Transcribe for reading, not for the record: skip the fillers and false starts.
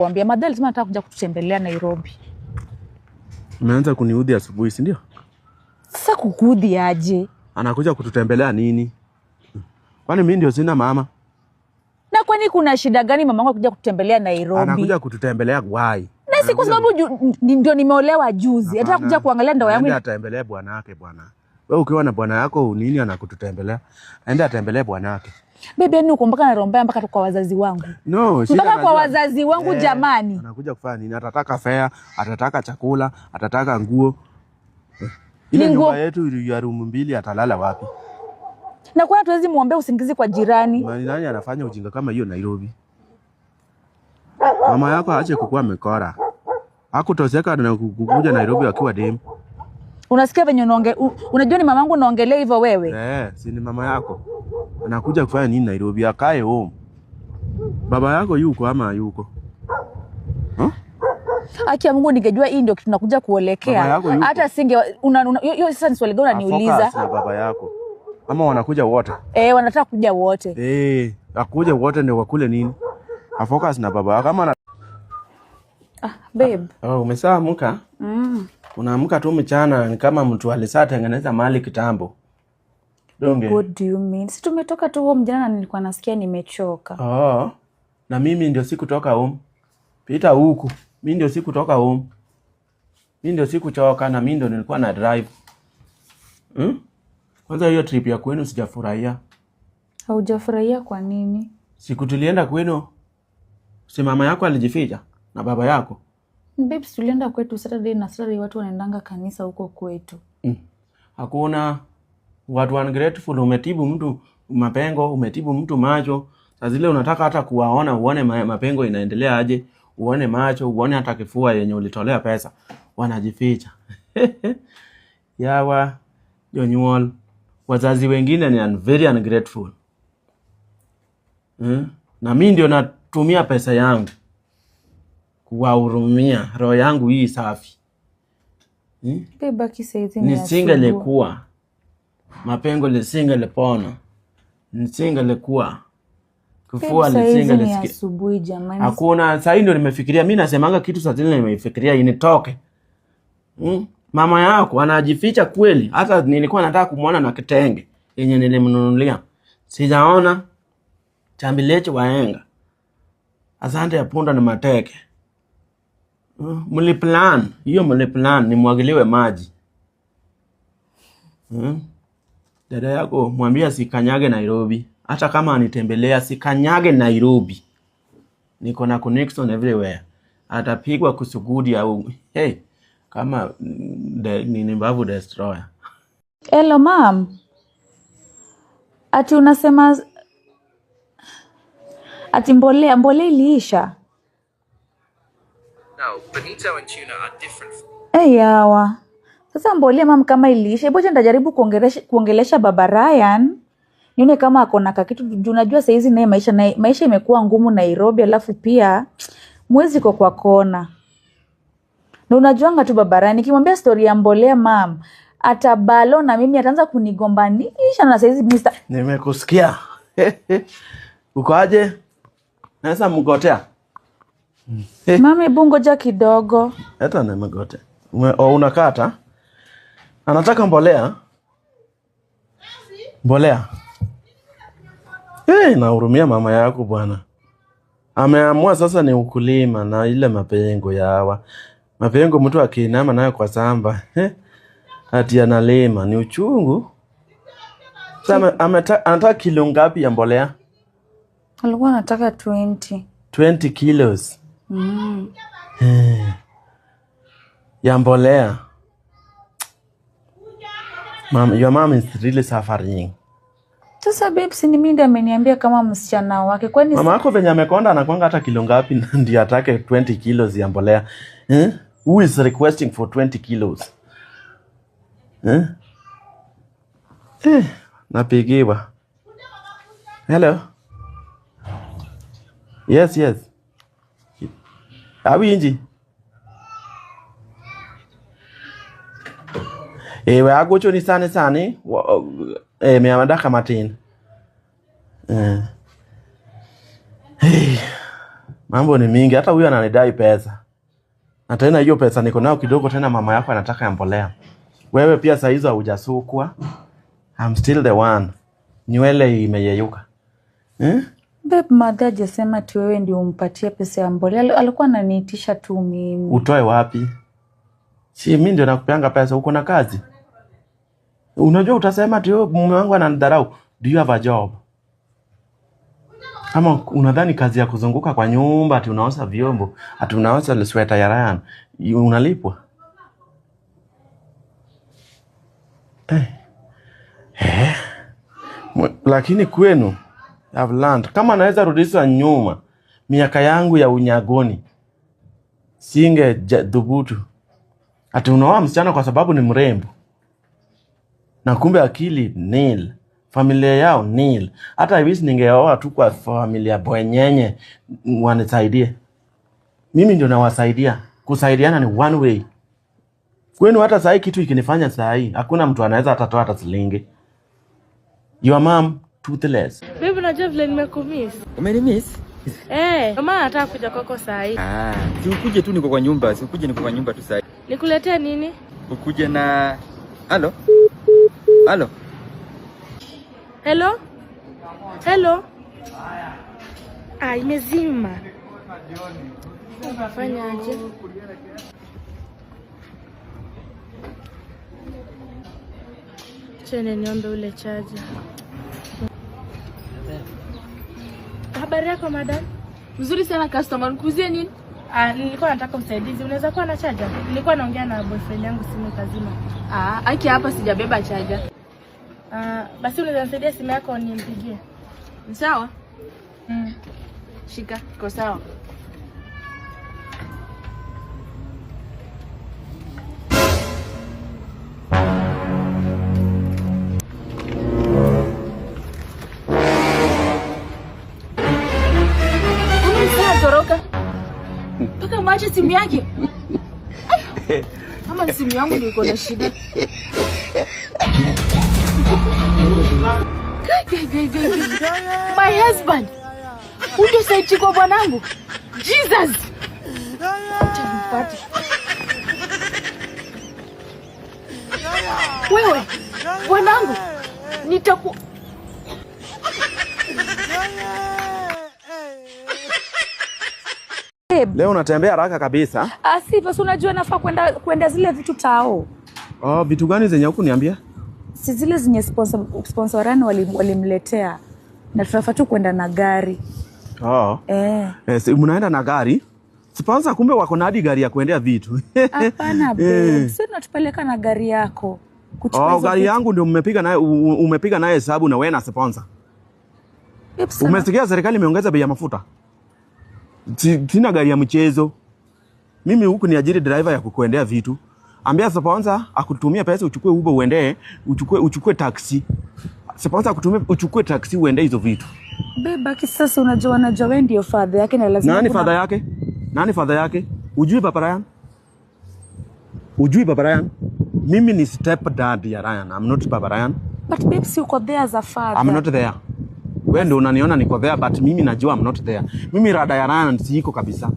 Kuambia madhali lazima nataka kuja kutembelea Nairobi. Umeanza kuniudhi asubuhi, si ndio? Sasa kukuudhi aje? Anakuja kututembelea nini? Kwani mimi ndio sina mama? Na kwani kuna shida gani mama wangu kuja kutembelea Nairobi? Anakuja kututembelea why? Na si kwa sababu ndio nimeolewa juzi. Hata kuja kuangalia ndoa yangu. Aende atembelee bwana yake bwana. Wewe ukiwa na bwana yako nini anakututembelea? Aende atembelee bwana yake. Bebe ni uko mpaka narombea mpaka kwa wazazi wangu. No, mpaka kwa wazazi wangu jamani. Anakuja kufanya nini? Atataka fare, atataka chakula, atataka nguo. Ile nyumba yetu ya room 2 atalala wapi? Na kwa hatuwezi muombe usingizi kwa jirani. Nani anafanya ujinga kama hiyo Nairobi? Mama yako aache kukua mekora. Hakutoseka na kukuja Nairobi akiwa dem. Unasikia venye unajua ni mamangu naongelea hivyo wewe? Si ni mama yako. Anakuja kufanya nini Nairobi? Akae home. Baba yako yuko ama yuko? Aki ya Mungu ningejua hii ndio kitu tunakuja kuelekea. Hata singe hiyo sasa ni swali gani unaniuliza? Focus na baba yako. Ama wanakuja wote? Wanataka kuja wote. Akuja wote ndio wakule nini? Afocus na baba yako kama babe. Umeshaamka? Unaamka tu mchana ni kama mtu alisatengeneza mali kitambo. What do you mean? Si tumetoka tu home jana na nilikuwa nasikia nimechoka. Na mimi ndio sikutoka home. Pita huku. Mimi ndio sikutoka home. Mimi ndio sikuchoka na mimi ndio nilikuwa na drive. Kwanza hiyo trip ya kwenu sijafurahia. Haujafurahia kwa nini? Siku tulienda kwenu. Si mama yako alijificha na baba yako? Babe, tulienda kwetu Saturday na Saturday watu wanaendanga kanisa huko kwetu. Hakuna watu ungrateful, umetibu mtu mapengo, umetibu mtu macho. Sasa zile unataka hata kuwaona uone mapengo inaendelea aje, uone macho, uone hata kifua yenye ulitolea pesa. Wanajificha. Yawa Jonyuol, wazazi wengine ni very ungrateful. Na mimi ndio natumia pesa yangu kuwahurumia, roho yangu hii safi. Beba kisaizi nisingelekuwa mapengo lisingelepona, nisingelekuwa kufua lisingelesikia asubuhi jamani. Hakuna, sasa ndio nimefikiria. Mimi nasemanga kitu sasa tena nimefikiria initoke. Mama yako anajificha kweli. Hata nilikuwa nataka kumuona na kitenge yenye nilimnunulia. Sijaona chambileche waenga. Asante ya punda na mateke. Mliplan, hiyo mliplan nimwagiliwe maji. Dada yako mwambia sikanyage Nairobi. Hata kama anitembelea sikanyage Nairobi. Niko na connection everywhere. Atapigwa kusugudi au kama ni mbavu destroyer. Hello mom. Ati unasema ati mbolea iliisha? No, bonito and tuna are different. Yawa. Sasa mbolea mama kama iliisha, hebu nitajaribu kuongelesha baba Ryan. Nione kama akona kitu. Unajua saa hizi naye maisha imekuwa ngumu Nairobi, alafu pia mwezi kwa kona. Na unajuanga tu baba Ryan nikimwambia story ya mbolea mam, atabalo na mimi ataanza kunigombanisha na saa hizi Mr. Nimekusikia. Uko aje? Nasa mgotea. Mama hebu ngoja kidogo. Hata nimegote. Unakata? Anataka mbolea? Mbolea. Nahurumia mama yako bwana. Ameamua sasa ni ukulima na ile mapengo ya hawa. Mapengo mtu akinama nayo kwa samba. Ati analima ni uchungu. Sasa anataka kilo ngapi ya mbolea? Alikuwa anataka 20 kilos. Ya mbolea. Your mom is really suffering. Sasa babe, si mimi ndiye ameniambia kama msichana wake. Kwani mama yako venye amekonda anakwanga hata kilo ngapi ndio atake 20 kilos ya mbolea? Who is requesting for 20 kilos? Napigiwa. Hello. Yes. Awi inji. We agocho ni sane. Me amadaka matin. Mambo ni mingi, hata huyu ananidai pesa. Na tena hiyo pesa niko nayo kidogo, tena mama yako anataka ya mbolea. Wewe pia saa hizo hujasukwa. I'm still the one. Nywele imeyeyuka. Babe, mother hajasema ati wewe ndio umpatie pesa ya mbolea. Alikuwa ananiitisha tu mimi. Utoe wapi? Si mimi ndio nakupeanga pesa, uko na kazi. Unajua utasema ati mume wangu ananidharau. Do you have a job? Ama unadhani kazi ya kuzunguka kwa nyumba ati unaosha vyombo, ati unaosha sweta ya Ryan, unalipwa? Lakini kwenu I've learned, kama naweza rudisha nyuma miaka yangu ya unyagoni, singe dhubutu ati unaoa msichana kwa sababu ni mrembo, na kumbe akili nil, familia yao nil. Hata hivi ningeoa tu kwa familia bwenyenye wanisaidie. Mimi ndio nawasaidia. Kusaidiana ni one way. Kwenu hata saa hii kitu ikinifanya saa hii hakuna mtu anaweza atatoa hata shilingi. Your mom toothless. Baby, unajua vile nimekumiss. Umenimiss? Mama anataka kuja kwako saa hii. Si ukuje tu, niko kwa nyumba. Si ukuje, niko kwa nyumba tu saa hii. Nikuletee nini? Ukuje na Halo? Halo? Hello? Hello? Imezima. Unafanya aje? Chene niombe ule chaja. Habari yako madam? Mzuri sana customer, nikuzie nini? Nilikuwa nataka usaidizi. Unaweza kuwa na chaja? Nilikuwa naongea na boyfriend yangu simu kazima. Aki hapa sijabeba chaja. Basi unaweza nisaidia simu yako nimpigie. Sawa? Shika, iko sawa. Toroka. Paka mwache simu yake. Ama simu yangu ndio iko na shida. My husband. Undio saiti kwa bwanangu. Jesus. Acha nipate. Wewe, bwanangu, Leo unatembea haraka kabisa. Sivyo, si unajua nafaa kwenda zile vitu tao. Vitu gani zenye huku niambia? Si zile zenye sponsorani walimletea. Na tunafaa tu kwenda na gari. Mnaenda na gari? Sponsor kumbe wako na hadi gari ya kuendea vitu. Hapana babe, sisi tunatupeleka na gari yako. Gari yangu ndio umepiga naye hesabu na wewe na sponsor. Umesikia serikali imeongeza bei ya mafuta? Sina gari ya mchezo. Mimi huku ni ajiri driver ya kukuendea vitu. Ambia sponsor akutumia pesa uchukue Uber uende, uchukue taxi. Sponsor akutumia uchukue taxi uende hizo vitu. Beba kisasa unajua wewe ndio father yake na lazima. Nani father yake? Nani father yake? Ujui Papa Ryan? Ujui Papa Ryan? Mimi ni step dad ya Ryan. I'm not Papa Ryan. But babe, si uko there as a father. I'm not there. Wewe ndio unaniona niko there, but mimi najua I'm not there. Mimi rada ya Ryan siko kabisa.